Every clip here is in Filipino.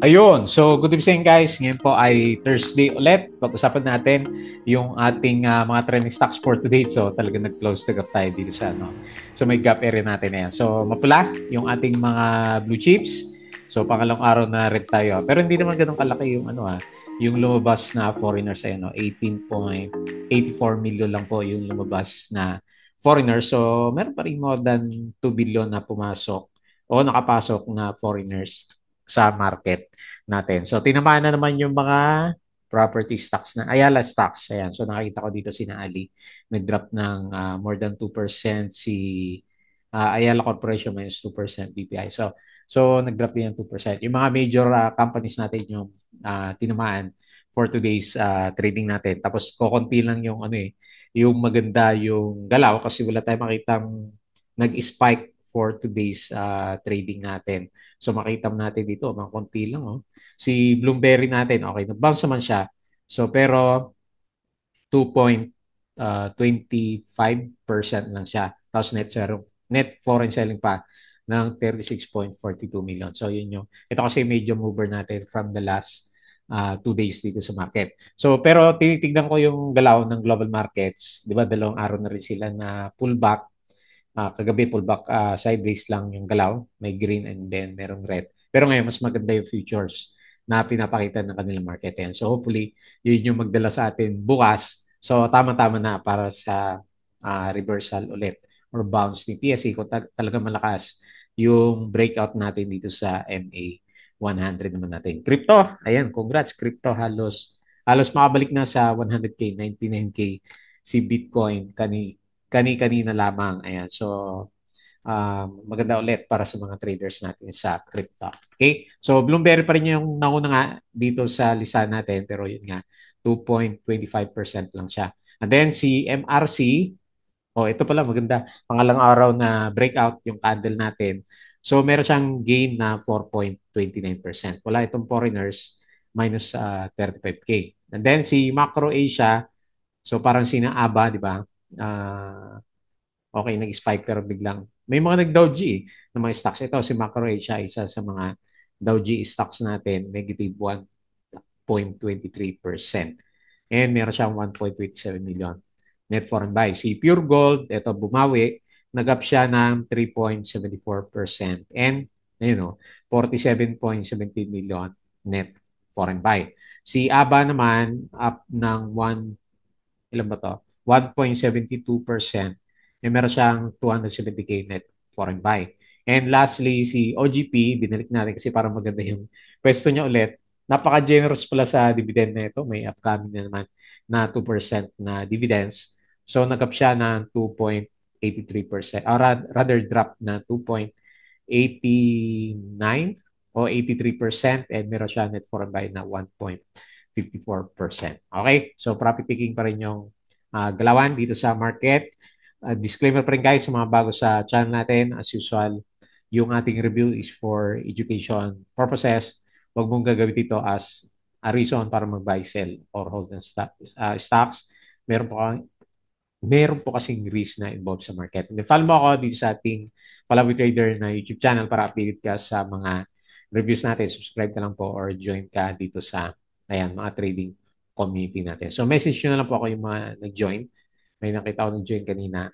Ayun. So, good evening guys. Ngayon po ay Thursday ulit. Pag-usapan natin yung ating mga trending stocks for today. So, talaga nag-close the gap tayo dito sa ano. So, may gap area natin na yan. So, mapula yung ating mga blue chips. So, pangalawang araw na red tayo. Pero hindi naman ganun kalaki yung yung lumabas na foreigners ay 18.84 million lang po yung lumabas na foreigners. So, meron pa rin more than 2 billion na pumasok o nakapasok na foreigners sa market natin. So, tinamaan na naman yung mga property stocks na Ayala stocks. Ayan. So, nakita ko dito si Ali. Nag-drop ng more than 2% si Ayala Corporation minus 2% BPI. So nag-drop din ng 2%. Yung mga major companies natin yung tinamaan for today's trading natin. Tapos kokonti lang yung yung maganda yung galaw kasi wala tayong makitang nag-spike for today's trading natin. So makita mo natin dito, mga konti lang. Oh. Si Bloomberry natin, okay, nag-bounce naman siya. So pero 2.25% lang siya. Tapos net foreign selling pa ng 36.42 million. So yun yung, ito kasi medyo mover natin from the last 2 days dito sa market. So pero tinitignan ko yung galaw ng global markets. Di ba dalawang araw na rin sila na pullback. Kagabi pullback sideways lang yung galaw. May green and then merong red. Pero ngayon mas maganda yung futures na pinapakita ng kanilang market. Yan. So hopefully yun yung magdala sa atin bukas. So tama-tama na para sa reversal ulit or bounce ni PSE kung talaga malakas yung breakout natin dito sa MA 100 naman natin. Crypto, ayan, congrats. Crypto halos makabalik na sa 100K, 99K si Bitcoin kani-kanina lamang. Ayan. So, maganda ulit para sa mga traders natin sa crypto. Okay? So, Bloomberry pa rin yung nauna nga dito sa listahan natin. Pero yun nga, 2.25% lang siya. And then, si MRC, oh, ito pala maganda. Pangalang araw na breakout yung candle natin. So, meron siyang gain na 4.29%. Wala itong foreigners, minus 35K. And then, si Macro Asia, so parang sinaaba, di ba? Uh, okay, nag-spike pero biglang may mga nag-Dow G na mga stocks. Ito si Macro Asia, isa sa mga Dow G stocks natin, negative 1.23%. And meron siyang 1.27 million net foreign buy. Si Pure Gold, ito bumawi, nag-up siya ng 3.74%. And, ayun o, 47.17 million net foreign buy. Si ABA naman, up ng 1, ilan ba to? 1.72%. Eh, meron siyang 270K net foreign buy. And lastly, si OGP, binalik natin kasi para maganda yung pwesto niya ulit. Napaka-generous pala sa dividend na ito. May upcoming na naman na 2% na dividends. So, nag-up siya ng 2.83%. Or rather, drop na 2.89 o 83% and meron siya net foreign buy na 1.54%. Okay? So, profit taking pa rin yung galawan dito sa market. Disclaimer pa rin guys sa mga bago sa channel natin. As usual, yung ating review is for education purposes. Huwag mong gagawin ito as a reason para mag-buy, sell, or hold ng stocks. Meron po, meron po kasing risk na involved sa market. And follow mo ako dito sa ating Palawi Trader na YouTube channel para updated ka sa mga reviews natin. Subscribe ka lang po or join ka dito sa mga trading community natin. So message nyo na lang po ako yung mga nag-join. May nakita ko nag-join kanina.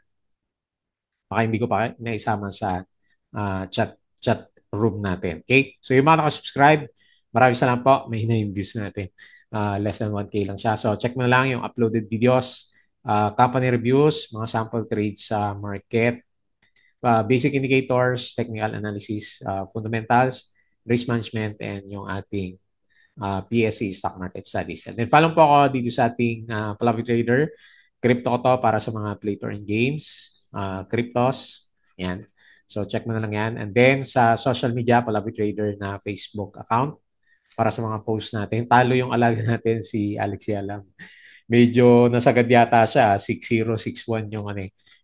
Baka hindi ko pa naisama sa chat room natin. Okay? So yung mga nakasubscribe, maraming salamat po. May hina yung views natin. Less than 1K lang siya. So check mo na lang yung uploaded videos, company reviews, mga sample trades sa market, basic indicators, technical analysis, fundamentals, risk management, and yung ating PSE Stock Market Studies. And then follow po ako dito sa ating Palavi Trader. Crypto ko to para sa mga play to earn games, cryptos. Yan. So check mo na lang yan. And then sa social media, Palavi Trader na Facebook account para sa mga posts natin. Talo yung alaga natin si Alex Yalam. Medyo nasagad yata siya. 6-0, 6-1 yung,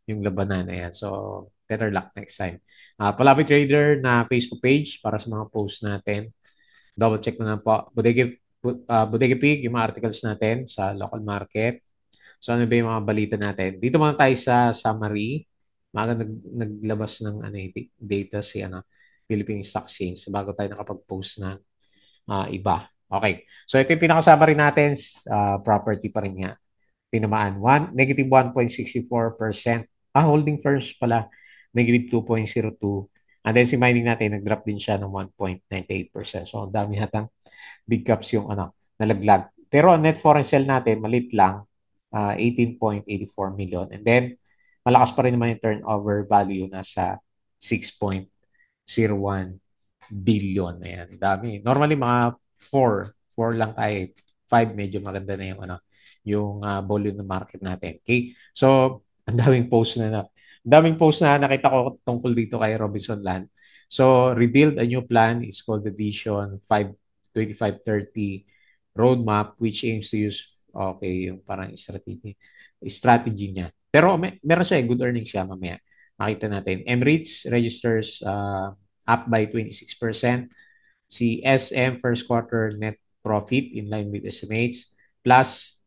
yung labanan. Ayan. So better luck next time. Palavi Trader na Facebook page para sa mga posts natin. Double check na lang po. Bodega Pig, yung mga articles natin sa local market. So ano ba yung mga balita natin? Dito muna tayo sa summary. Maga naglabas ng data si Philippine Stock Exchange bago tayo nakapag-post na iba. Okay. So ito yung pinakasama rin natin, property pa rin nga. Tinamaan. Negative 1.64%. Holding firms pala, negative 2.02. And then si mining natin, nag-drop din siya ng 1.98%. So, ang dami hatang big caps yung nalaglag. Pero ang net foreign sale natin, malit lang, 18.84 million. And then, malakas pa rin naman yung turnover value, nasa 6.01 billion. Ayan, dami. Normally, mga 4 lang tayo. 5, medyo maganda na yung volume ng market natin. Okay? So, ang daming post ang daming post na nakita ko tungkol dito kay Robinson Land. So, revealed a new plan. It's called the Vision 2530 Roadmap, which aims to use, okay, yung parang strategy niya. Pero meron siya, good earnings siya mamaya. Makita natin. Emirates registers up by 26%. Si SM first quarter net profit in line with estimates. Plus,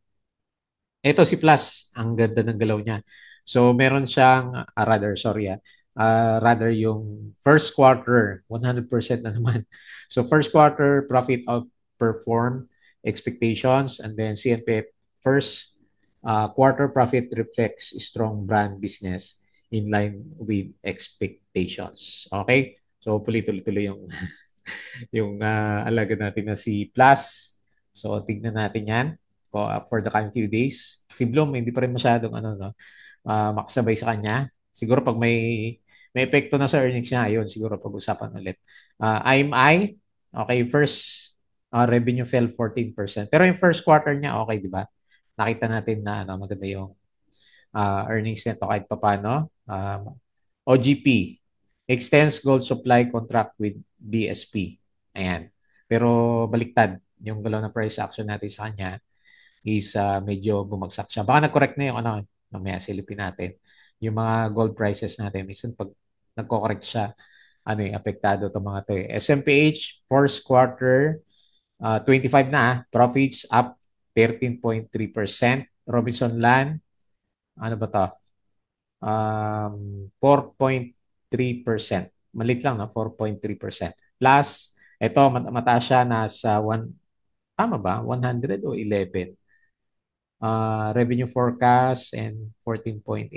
ito si Plus, ang ganda ng galaw niya. So meron siyang, rather yung first quarter, 100% na naman. So first quarter profit outperform expectations, and then CNP first quarter profit reflects strong brand business in line with expectations. Okay? So hopefully tuloy-tuloy yung alaga natin na si Plus. So tignan natin yan for the coming few days. Si Bloom, hindi pa rin masyadong makasabay sa kanya. Siguro pag may epekto na sa earnings niya, ayun, siguro pag-usapan ulit. IMI, okay, first revenue fell 14%. Pero yung first quarter niya, okay, di ba? Nakita natin na maganda yung earnings nito kahit papano. OGP, extends gold supply contract with BSP. Ayan. Pero baliktad, yung galaw na price action natin sa kanya is medyo bumagsak siya. Baka nag-correct na yung mamaya silipin natin. Yung mga gold prices natin, minsan pag nagko-correct siya, apektado itong mga to eh. SMPH, first quarter, 25 na, profits up 13.3%. Robinson Land, ano ba to? 4.3%. Malit lang, no? 4.3%. Plus, ito, mataas siya, nasa 1, tama ba? 100 o 11? Revenue forecast and 14.8.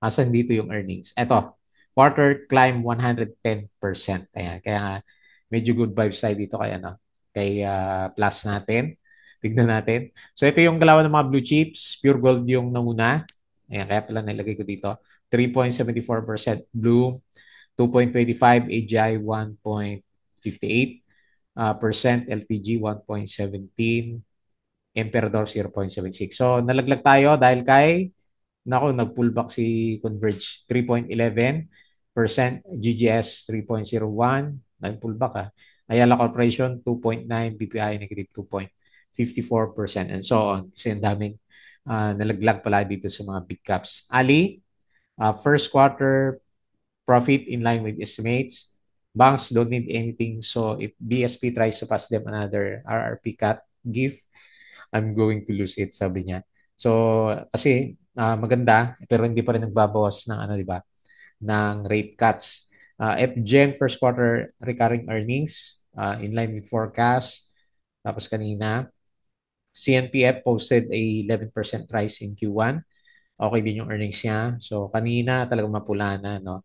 Asan dito yung earnings? Ito, quarter climb 110%. Ayan, kaya nga, medyo good vibes tayo dito kay plus natin. Tignan natin. So ito yung galawan ng mga blue chips. Pure gold yung namuna. Ayan, kaya pala nilagay ko dito. 3.74% blue, 2.25 AGI 1.58 percent LPG 1.17, Emperador 0.76. So nalaglag tayo dahil nag-pullback si Converge 3.11%, GGS 3.01, nag-pullback Ayala Corporation 2.9, BPI negative 2.54%, and so on. Kasi ang daming nalaglag pala dito sa mga big caps. Ali, first quarter profit in line with estimates. Banks don't need anything, so if BSP tries to pass them another RRP cut gift, I'm going to lose it, sabi niya. So, kasi maganda, pero hindi pa rin nagbabawas ng di ba, ng rate cuts. FGen first quarter recurring earnings in line with forecast. Tapos kanina, CNPF posted a 11% rise in Q1. Okay din yung earnings niya. So, kanina talagang mapula na, no?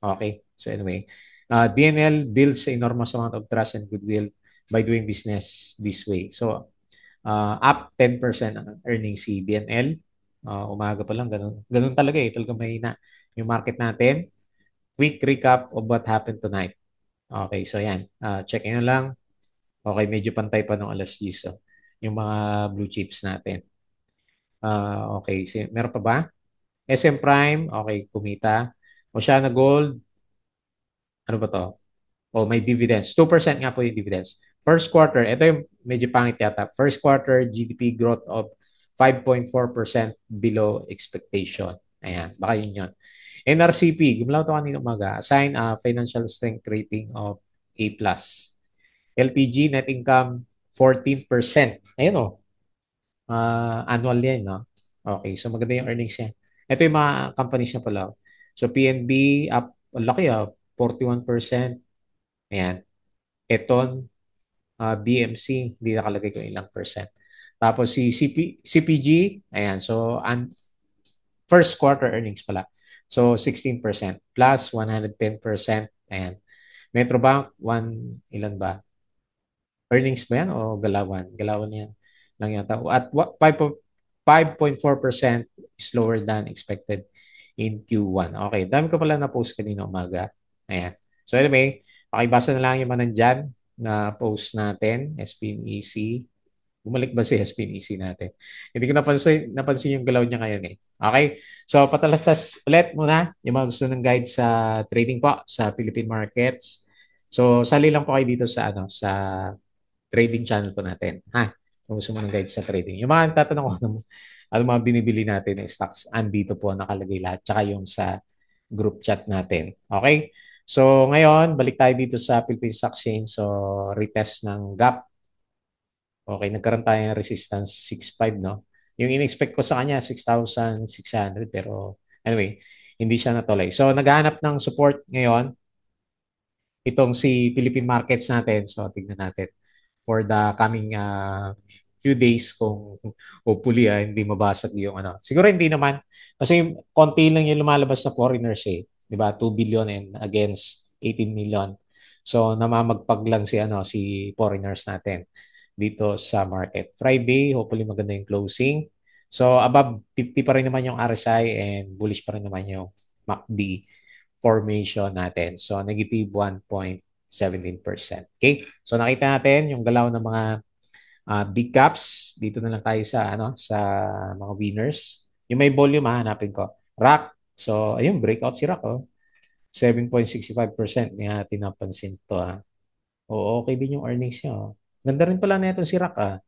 Okay. So, anyway, DNL builds enormous amount of trust and goodwill by doing business this way. So, up 10% ang earnings si DNL. Umaga pa lang, ganun. Ganun talaga eh. Talaga mahina yung market natin. Quick recap of what happened tonight. Okay, so yan. Check nyo lang. Okay, medyo pantay pa nung alas 10. So, yung mga blue chips natin. Okay, so, meron pa ba? SM Prime, okay, kumita. Oceana Gold, ano ba to? O may dividends. 2% nga po yung dividends. First quarter, ito yung medyo pangit yata. First quarter GDP growth of 5.4% below expectation. Ayan, baka yun yun. NRCP, gumalaw ito kanina umaga, assign a financial strength rating of A+. LTG net income 14%. Ayun o, annual yan, no? Okay, so maganda yung earnings niya. Ito yung mga companies niya pala. So PNB, up, ang laki 41%. Ayan. Eton, BMC, hindi nakalagay ko ilang percent. Tapos si CPG, ayan, so first quarter earnings pala. So 16% plus 110%. Ayan. Metrobank, ilan ba? Earnings ba yan o galawan? Galawan yan lang yata. At 5.4% is lower than expected in Q1. Okay, dami ko pala na-post kanina umaga. Ayan. So anyway, pakibasa na lang yung mga nandyan na post natin, SPNEC. Bumalik ba si SPNEC natin? Hindi ko napansin yung galaw niya ngayon eh. Okay? So, patalasas ulit muna yung mga gusto ng guide sa trading po sa Philippine markets. So, sali lang po kayo dito sa sa trading channel po natin. Ha? Kung gusto mo ng guide sa trading. Yung mga tatanong ko, ano mga binibili natin ng stocks, andito po nakalagay lahat. Tsaka yung sa group chat natin. Okay? So, ngayon, balik tayo dito sa Philippine Stock Exchange. So, retest ng gap. Okay, nagkaroon tayo ng resistance 6.5, no? Yung in-expect ko sa kanya, 6,600. Pero anyway, hindi siya natuloy. So, naghahanap ng support ngayon itong si Philippine markets natin. So, tignan natin for the coming few days kung hopefully hindi mabasag yung ano. Siguro hindi naman kasi konti lang yung lumalabas na foreigners eh. 'Di ba? 2 billion and against 18 million. So namamagpag lang si foreigners natin dito sa market. Friday, hopefully maganda yung closing. So above 50 pa rin naman yung RSI and bullish pa rin naman yung MACD formation natin. So negative 1.17%. Okay? So nakita natin yung galaw ng mga big caps. Dito na lang tayo sa mga winners. Yung may volume hanapin ko. RAC. So ayun, breakout si RAC, oh. 7.65%. May natin napansin to, ha. Oo, okay din yung earnings niya, oh. Ganda rin pala na itong si RAC, ah.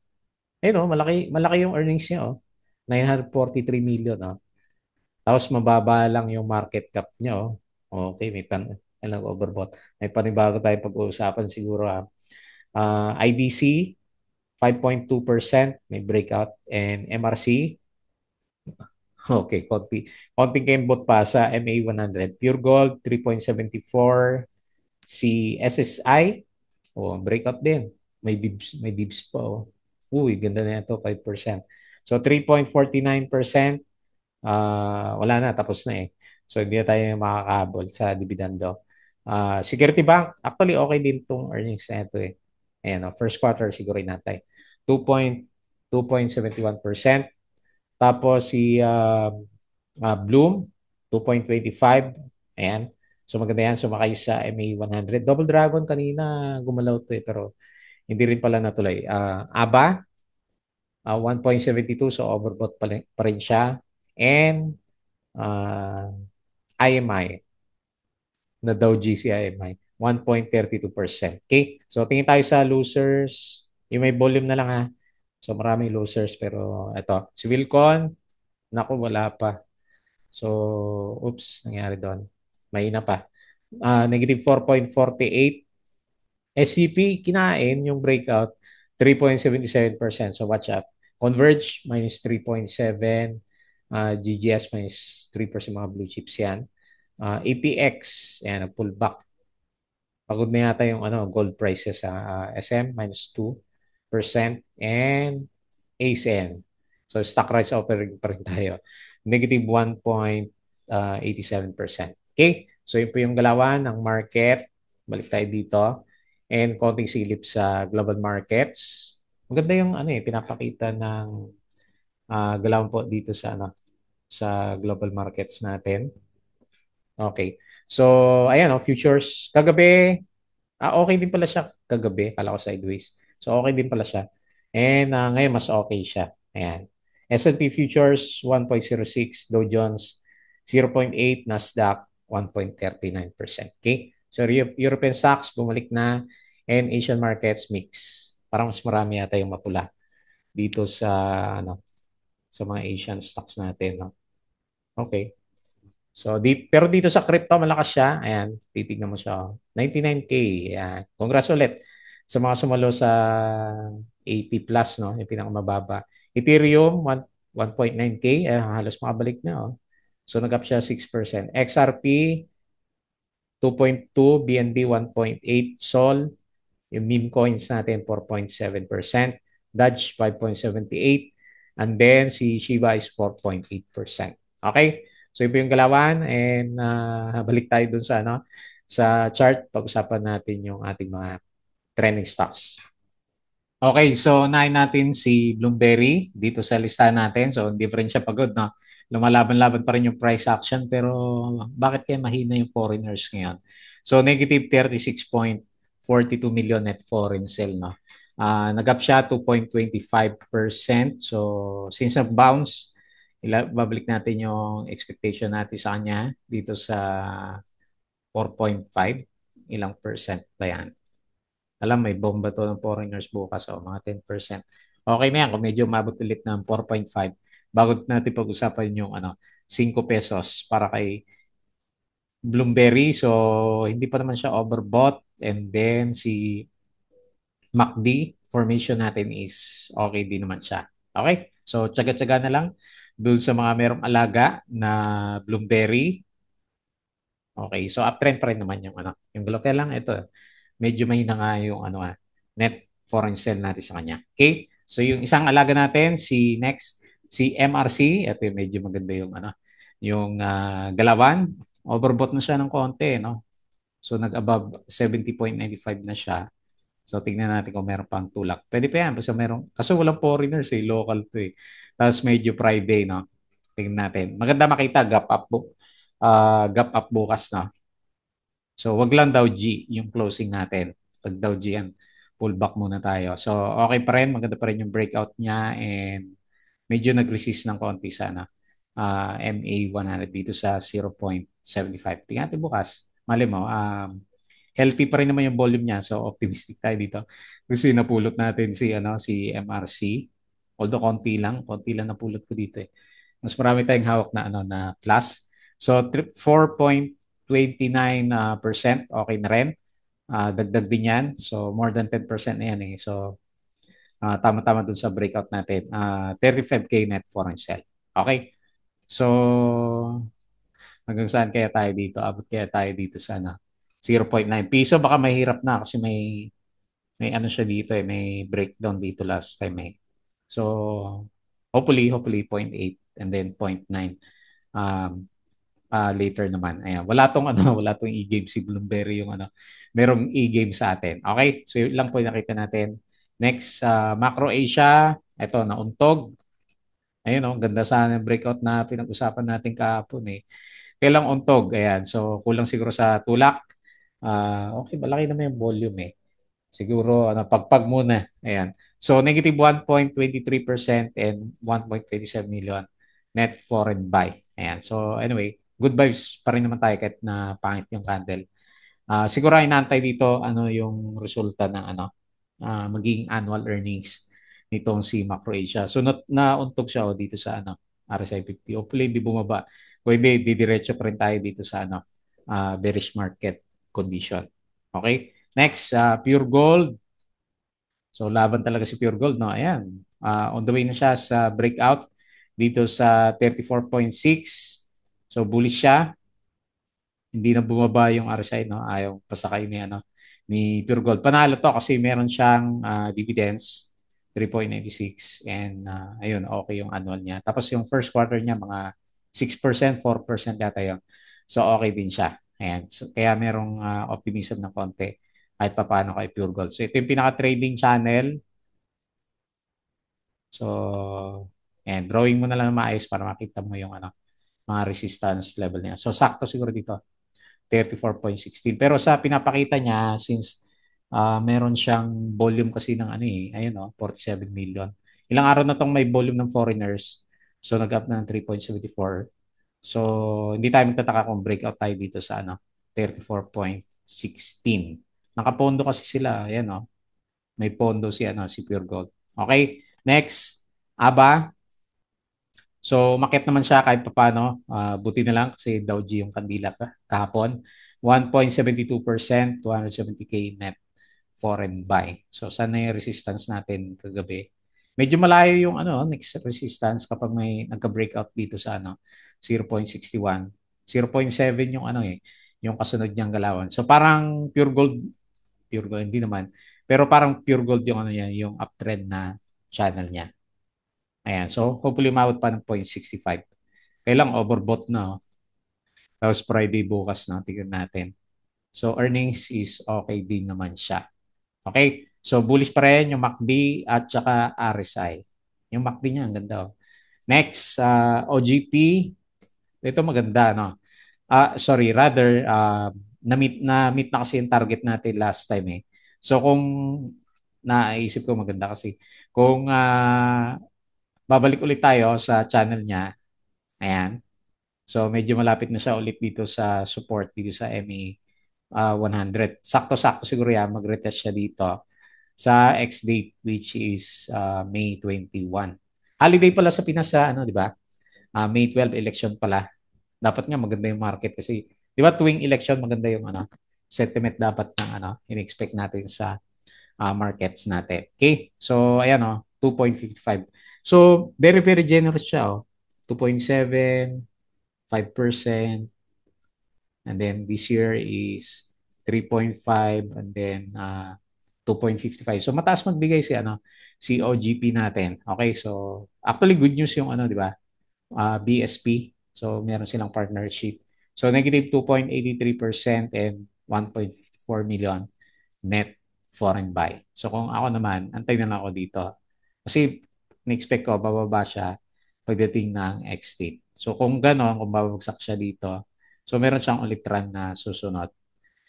Ayun, oh, malaki yung earnings niya, oh. 943 million, oh. Tapos mababa lang yung market cap niya, oh. Okay, overbought. May panibago tayo pag-uusapan siguro, ah. IDC 5.2% may breakout, and MRC okay, konting kembot pa sa MA100. Pure Gold 3.74, si SSI breakout din. May dibs pa, oh. Uy, ganda na ito, 5%. So 3.49%, wala na, tapos na eh. So hindi na tayo makakahabol sa dividendo. Security Bank, actually okay din tong earnings na ito eh. Ayan, first quarter siguro inatay. 2.71%. Tapos si Bloom, 2.25. Ayan. So maganda yan, sumakay sa MA100. Double Dragon kanina gumalaw to eh, pero hindi rin pala natuloy. ABA, 1.72, so overbought pa rin siya. And IMI, na Dow GCIMI, 1.32%. Okay? So tingin tayo sa losers. Yung may volume na lang, ha. So maraming losers, pero ito, si Wilcon, naku, wala pa. So, oops, nangyari doon. Mahina pa. Negative 4.48. SCP, kinain yung breakout, 3.77%. So, watch out. Converge, minus 3.7. GGS, minus 3% mga blue chips yan. APX, yan, pullback. Pagod na yata yung gold prices sa SM, minus 2%. And ASN. So, stock price offering pa rin tayo. Negative 1.87%. Okay? So, yun po yung galawan ng market. Balik tayo dito. And konting silip sa global markets. Maganda yung pinapakita ng galawan po dito sa global markets natin. Okay. So, ayan, futures. Kagabi, okay din pala siya kagabi. Kala ko sideways. So, okay din pala siya. And ngayon, mas okay siya. Ayan. S&P Futures, 1.06. Dow Jones, 0.8. Nasdaq, 1.39%. Okay? So, European stocks, bumalik na. And Asian markets, mix. Parang mas marami yata yung mapula dito sa mga Asian stocks natin. No? Okay. So, pero dito sa crypto, malakas siya. Ayan, titignan mo siya. 99K. Ayan. Congrats ulit sa mga sumalo sa 80 plus, no? Yung pinakamababa. Ethereum, 1.9K. Ayan, halos makabalik na, oh. So, nag-up siya 6%. XRP, 2.2. BNB, 1.8. Sol, Yung meme coins natin, 4.7%. Dodge, 5.78. And then si Shiba is 4.8%. Okay? So yun po yung galawan and balik tayo dun sa sa chart. Pag-usapan natin yung ating mga trending stocks. Okay, so unahin natin si Bloomberry dito sa listahan natin. So hindi pa rin siya pagod, no? Lumalaban-laban pa rin yung price action pero bakit kaya mahina yung foreigners ngayon? So negative 36.42 million net foreign sale, no? Nag-up siya 2.25%. So since nag-bounce, babalik natin yung expectation natin sa kanya dito sa 4.5. Ilang percent ba yan? Alam, may bomba to ng foreigners bukas, o mga 10%. Okay na yan kung medyo mabot ulit ng 4.5 bago natin pag-usapan yung 5 pesos para kay Bloomberry. So, hindi pa naman siya overbought. And then, si MACD formation natin is okay din naman siya. Okay? So, tsaga-tsaga na lang doon sa mga merong alaga na Bloomberry. Okay, so uptrend pa rin naman yung galaw. Kaya lang ito, medyo mahina nga yung net foreign sale natin sa kanya. Okay? So yung isang alaga natin, si MRC, ito yung medyo maganda yung yung galawan. Overbought na siya ng konti, no? So nag-above 70.95 na siya. So tingnan natin kung meron pang tulak. Pwede pa yan, basta meron. Kaso walang foreigners local to eh. Tapos medyo Friday, no? Tingnan natin. Maganda makita gap up bukas, no? So, wag lang daw G yung closing natin. Pag daw G yan, pullback muna tayo. So, okay pa rin. Maganda pa rin yung breakout niya and medyo nag-resist ng konti sa MA100 dito sa 0.75. Tingnan natin bukas. Mali mo, healthy pa rin naman yung volume niya. So, optimistic tayo dito. Kasi napulot natin si MRC. Although konti lang napulot ko dito eh. Mas marami tayong hawak na na plus. So 4.29% okay na rin. Dagdag din yan. So more than 10% na yan eh. So tama-tama dun sa breakout natin. 35K net foreign sell. Okay? So hanggang saan kaya tayo dito? Abot kaya tayo dito sa 0.9 piso. Baka mahirap na kasi may siya dito eh. May breakdown dito last time eh. So hopefully 0.8 and then 0.9 later naman. Ayan. Wala tong wala tong e-game si Bloomberry yung merong e-game sa atin. Okay? So yun lang po yung nakita natin. Next, Macro Asia. Ito, nauntog. Ayun, oh, ganda sana ng breakout na pinag-usapan natin kahapon eh. Kailang untog. Ayan. So, kulang siguro sa tulak. Okay, malaki naman yung volume eh. Siguro, pagpag muna. Ayan. So, negative 1.23% and 1.27 million net foreign buy. Ayan. So, anyway, good vibes pa rin naman tayo kahit na pangit yung candle. Siguro inaantay dito yung resulta ng magiging annual earnings nitong si Macro Asia. So, nauntog siya dito sa RSI 50. Hopefully, hindi bumaba. Kung hindi, didiretso pa rin tayo dito sa bearish market condition. Okay? Next, Pure Gold. So laban talaga si Pure Gold, no? Ayan. On the way na siya sa breakout dito sa 34.6. So bullish siya. Hindi na bumaba yung RSI, no? Ayaw pasakay ni Pure Gold. Panalo to kasi meron siyang dividends 3.96 and ayun, okay yung annual niya. Tapos yung first quarter niya mga 6%, 4% yata yun. So okay din siya. Ayan. So, kaya merong optimism ng konti kahit pa paano kay Pure Gold. So ito yung pinaka-trading channel. So, and drawing mo na lang maayos para makita mo yung mga resistance level niya. So sakto siguro dito. 34.16. Pero sa pinapakita niya, since meron siyang volume kasi ng ayun 47 million. Ilang araw na tong may volume ng foreigners. So nag-up ng 3.74. So hindi tayo magtataka kung breakout tayo dito sa 34.16. Nakapondo kasi sila, ayan may pondo si Pure Gold. Okay, next, ABA. So, umakyat naman siya kahit papaano. Buti na lang kasi Dow G yung kandila kahapon. 1.72%, 270K net foreign buy. So, sana yung resistance natin kagabi. Medyo malayo yung next resistance kapag may nagka-breakout dito sa 0.61. 0.7 yung yung kasunod niyang galawan. So, parang pure gold hindi naman. Pero parang pure gold yung ano niya, yung uptrend na channel niya. Ayan. So, hopefully umabot pa ng 0.65. Kailang overbought na. Tapos Friday bukas na. Tignan natin. So, earnings is okay din naman siya. Okay? So, bullish pa rin yung MACD at saka RSI. Yung MACD niya, ang ganda. Next, OGP. Ito maganda, no? Sorry, rather, na-meet na kasi yung target natin last time eh. So, kung naisip ko maganda kasi, kung babalik ulit tayo sa channel niya, ayan. So, medyo malapit na siya ulit dito sa support, dito sa MA 100. Sakto-sakto siguro yan, mag-retest siya dito sa X-date which is May 21. Holiday pala sa Pinas sa ano, di ba? May 12 election pala. Dapat nga maganda yung market kasi, di ba tuwing election maganda yung ano, sentiment dapat ng ano, in-expect natin sa markets natin. Okay? So, ayan o, 2.55. So, very, very generous siya o. 2.7, 5%, and then this year is 3.5, and then 2.55. So, mataas magbigay si ano, si OGP natin. Okay? So, actually good news yung ano, di ba? BSP. So, meron silang partnership. So, negative 2.83% and 1.4 million net foreign buy. So, kung ako naman, antay na lang ako dito. Kasi, na-expect ko, bababa siya pagdating ng X-date. So, kung gano'n, kung babagsak siya dito, so, meron siyang ulit run na susunod.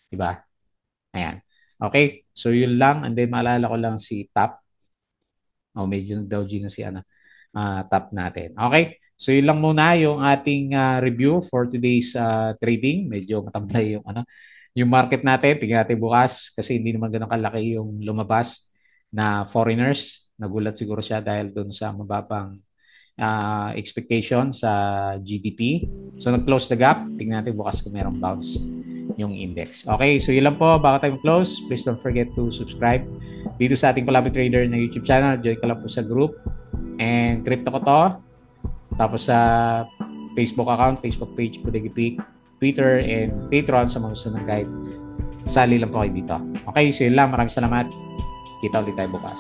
Diba? Ayan. Okay? So, yun lang. And then, maalala ko lang si TAP. Medyo nag-Dow na si ano, top natin. Okay? So yun lang muna yung ating review for today's trading. Medyo matamlay yung ano, yung market natin. Tingnan natin bukas kasi hindi naman ganoon kalaki yung lumabas na foreigners. Nagulat siguro siya dahil doon sa mababang expectation sa GDP. So nag-close the gap. Tingnan natin bukas kung merong bounce yung index. Okay, so yun lang po. Bago tayo close, please don't forget to subscribe dito sa ating Palabi Trader na YouTube channel. Join ka lang po sa group. And crypto ko to. Tapos sa Facebook account, Facebook page, Bodega Peak, Twitter, and Patreon sa mga gusto ng guide. Sali lang po kayo dito. Okay, so yun lang. Maraming salamat. Kita ulit tayo bukas.